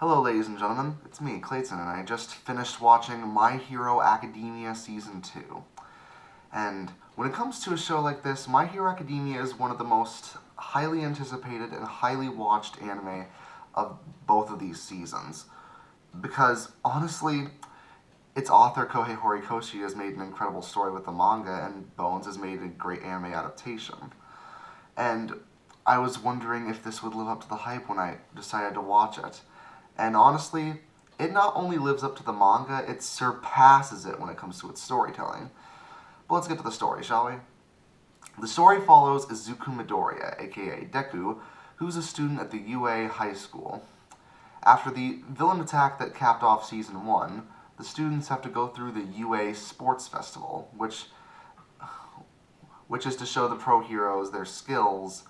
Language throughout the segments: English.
Hello, ladies and gentlemen. It's me, Clayton, and I just finished watching My Hero Academia Season 2. And when it comes to a show like this, My Hero Academia is one of the most highly anticipated and highly watched anime of both of these seasons. Because, honestly, its author, Kohei Horikoshi, has made an incredible story with the manga, and Bones has made a great anime adaptation. And I was wondering if this would live up to the hype when I decided to watch it. And honestly, it not only lives up to the manga, it surpasses it when it comes to its storytelling. But let's get to the story, shall we? The story follows Izuku Midoriya, aka Deku, who's a student at the UA High School. After the villain attack that capped off Season 1, the students have to go through the UA Sports Festival, which is to show the pro heroes their skills,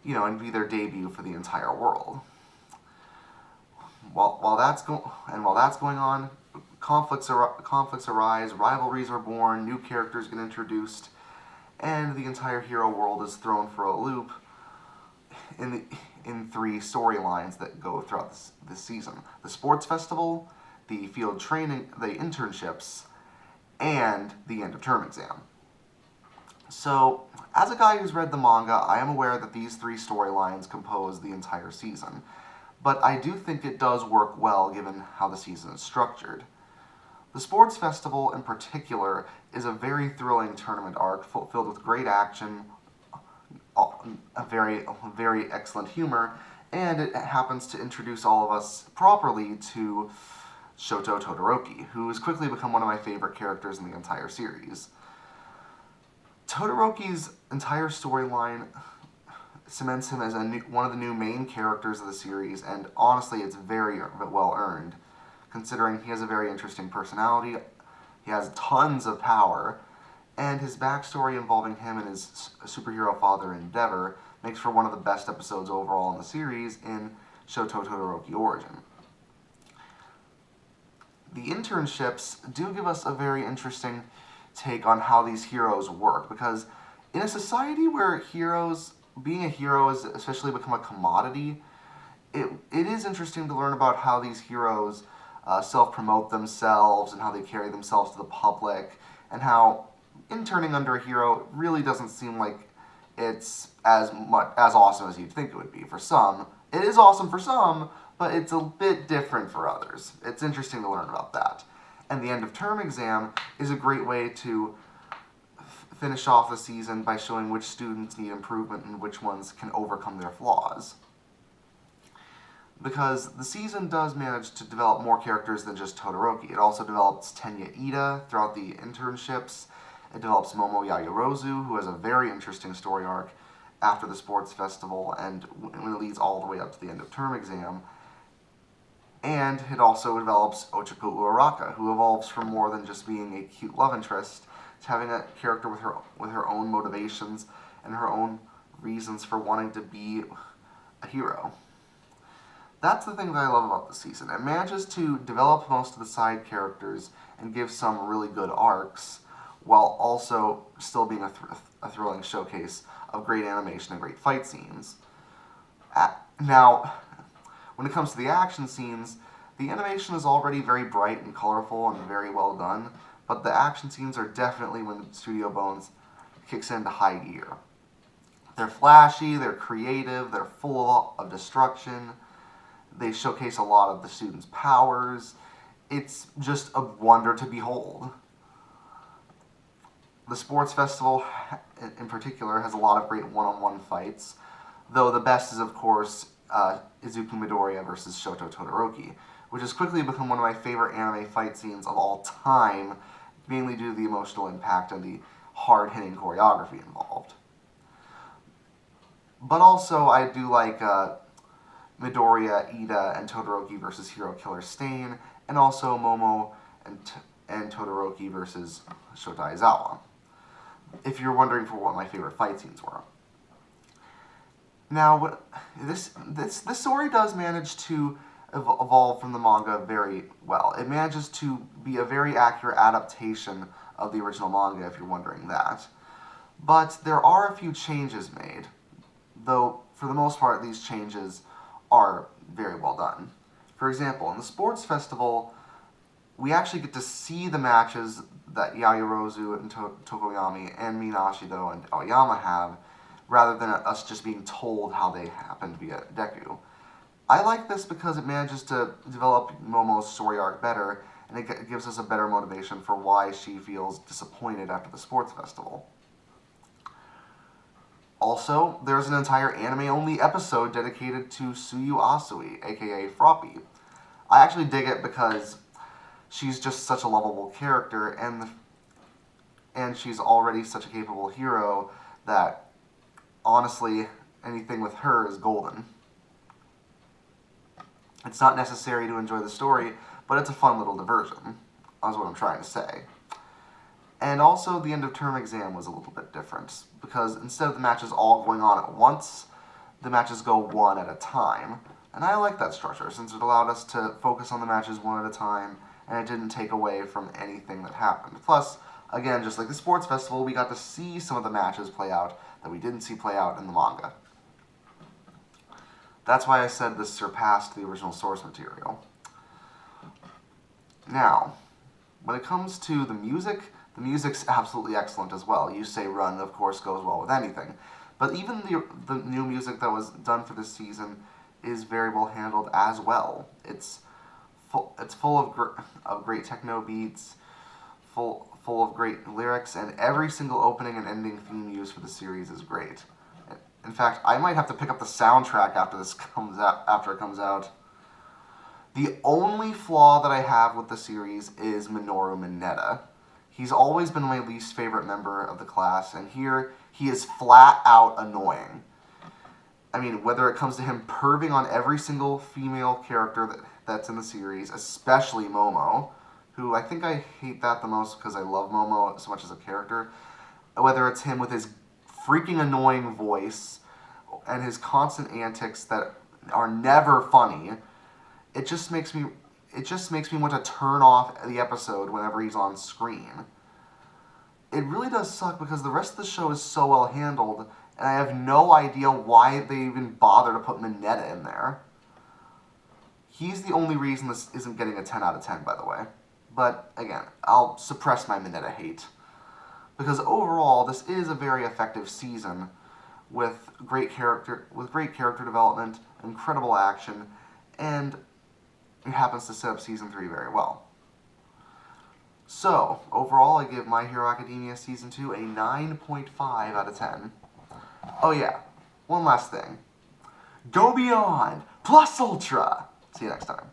and be their debut for the entire world. While that's going on, conflicts arise, rivalries are born, new characters get introduced, and the entire hero world is thrown for a loop in three storylines that go throughout this season: the sports festival, the field training, the internships, and the end of term exam. So, as a guy who's read the manga, I am aware that these three storylines compose the entire season. But I do think it does work well given how the season is structured. The sports festival, in particular, is a very thrilling tournament arc filled with great action, a very excellent humor, and it happens to introduce all of us properly to Shoto Todoroki, who has quickly become one of my favorite characters in the entire series. Todoroki's entire storyline cements him as one of the new main characters of the series, and honestly, it's very well earned, considering he has a very interesting personality, he has tons of power, and his backstory involving him and his superhero father Endeavor makes for one of the best episodes overall in the series in Shoto Todoroki Origin. The internships do give us a very interesting take on how these heroes work, because in a society where being a hero has especially become a commodity, it is interesting to learn about how these heroes self-promote themselves and how they carry themselves to the public, and how interning under a hero really doesn't seem like it's as awesome as you'd think it would be. For some, it is awesome for some, but it's a bit different for others. It's interesting to learn about that. And the end of term exam is a great way to finish off the season by showing which students need improvement and which ones can overcome their flaws. Because the season does manage to develop more characters than just Todoroki. It also develops Tenya Ida throughout the internships. It develops Momo Yaoyorozu, who has a very interesting story arc after the sports festival, and when it leads all the way up to the end of term exam. And it also develops Ochako Uraraka, who evolves from more than just being a cute love interest to having a character with her own motivations and her own reasons for wanting to be a hero. That's the thing that I love about the season. It manages to develop most of the side characters and give some really good arcs, while also still being a thrilling showcase of great animation and great fight scenes. Now, when it comes to the action scenes, the animation is already very bright and colorful and very well done, but the action scenes are definitely when Studio Bones kicks into high gear. They're flashy, they're creative, they're full of destruction, they showcase a lot of the students' powers. It's just a wonder to behold. The sports festival, in particular, has a lot of great one-on-one fights, though the best is, of course, Izuku Midoriya versus Shoto Todoroki, which has quickly become one of my favorite anime fight scenes of all time, mainly due to the emotional impact and the hard-hitting choreography involved. But also, I do like Midoriya, Ida, and Todoroki versus Hero Killer Stain, and also Momo and Todoroki versus Shota Aizawa, if you're wondering for what my favorite fight scenes were. Now, this story does manage to evolve from the manga very well. It manages to be a very accurate adaptation of the original manga, if you're wondering that. But there are a few changes made, though for the most part these changes are very well done. For example, in the sports festival, we actually get to see the matches that Yaoyorozu and Tokoyami and Minashido and Aoyama have, rather than us just being told how they happen to be at Deku. I like this because it manages to develop Momo's story arc better, and it gives us a better motivation for why she feels disappointed after the sports festival. Also, there's an entire anime-only episode dedicated to Tsuyu Asui, aka Froppy. I actually dig it because she's just such a lovable character, and she's already such a capable hero that, honestly, anything with her is golden. It's not necessary to enjoy the story, but it's a fun little diversion, is what I'm trying to say. And also, the end of term exam was a little bit different, because instead of the matches all going on at once, the matches go one at a time. And I like that structure, since it allowed us to focus on the matches one at a time, and it didn't take away from anything that happened. Plus, again, just like the sports festival, we got to see some of the matches play out that we didn't see play out in the manga. That's why I said this surpassed the original source material. Now, when it comes to the music's absolutely excellent as well. Yusei Run, of course, goes well with anything. But even the new music that was done for this season is very well handled as well. It's full of great techno beats, full of great lyrics, and every single opening and ending theme used for the series is great. In fact, I might have to pick up the soundtrack after it comes out. The only flaw that I have with the series is Minoru Mineta. He's always been my least favorite member of the class, and here he is flat out annoying. I mean, whether it comes to him perving on every single female character that's in the series, especially Momo, who I think I hate that the most because I love Momo so much as a character, whether it's him with his freaking annoying voice and his constant antics that are never funny, it just makes me want to turn off the episode whenever he's on screen. It really does suck because the rest of the show is so well handled, and I have no idea why they even bother to put Mineta in there. He's the only reason this isn't getting a 10 out of 10, by the way. But, again, I'll suppress my Mineta hate. Because overall, this is a very effective season with great character development, incredible action, and it happens to set up Season 3 very well. So, overall, I give My Hero Academia Season 2 a 9.5 out of 10. Oh yeah, one last thing. Go Beyond! Plus Ultra! See you next time.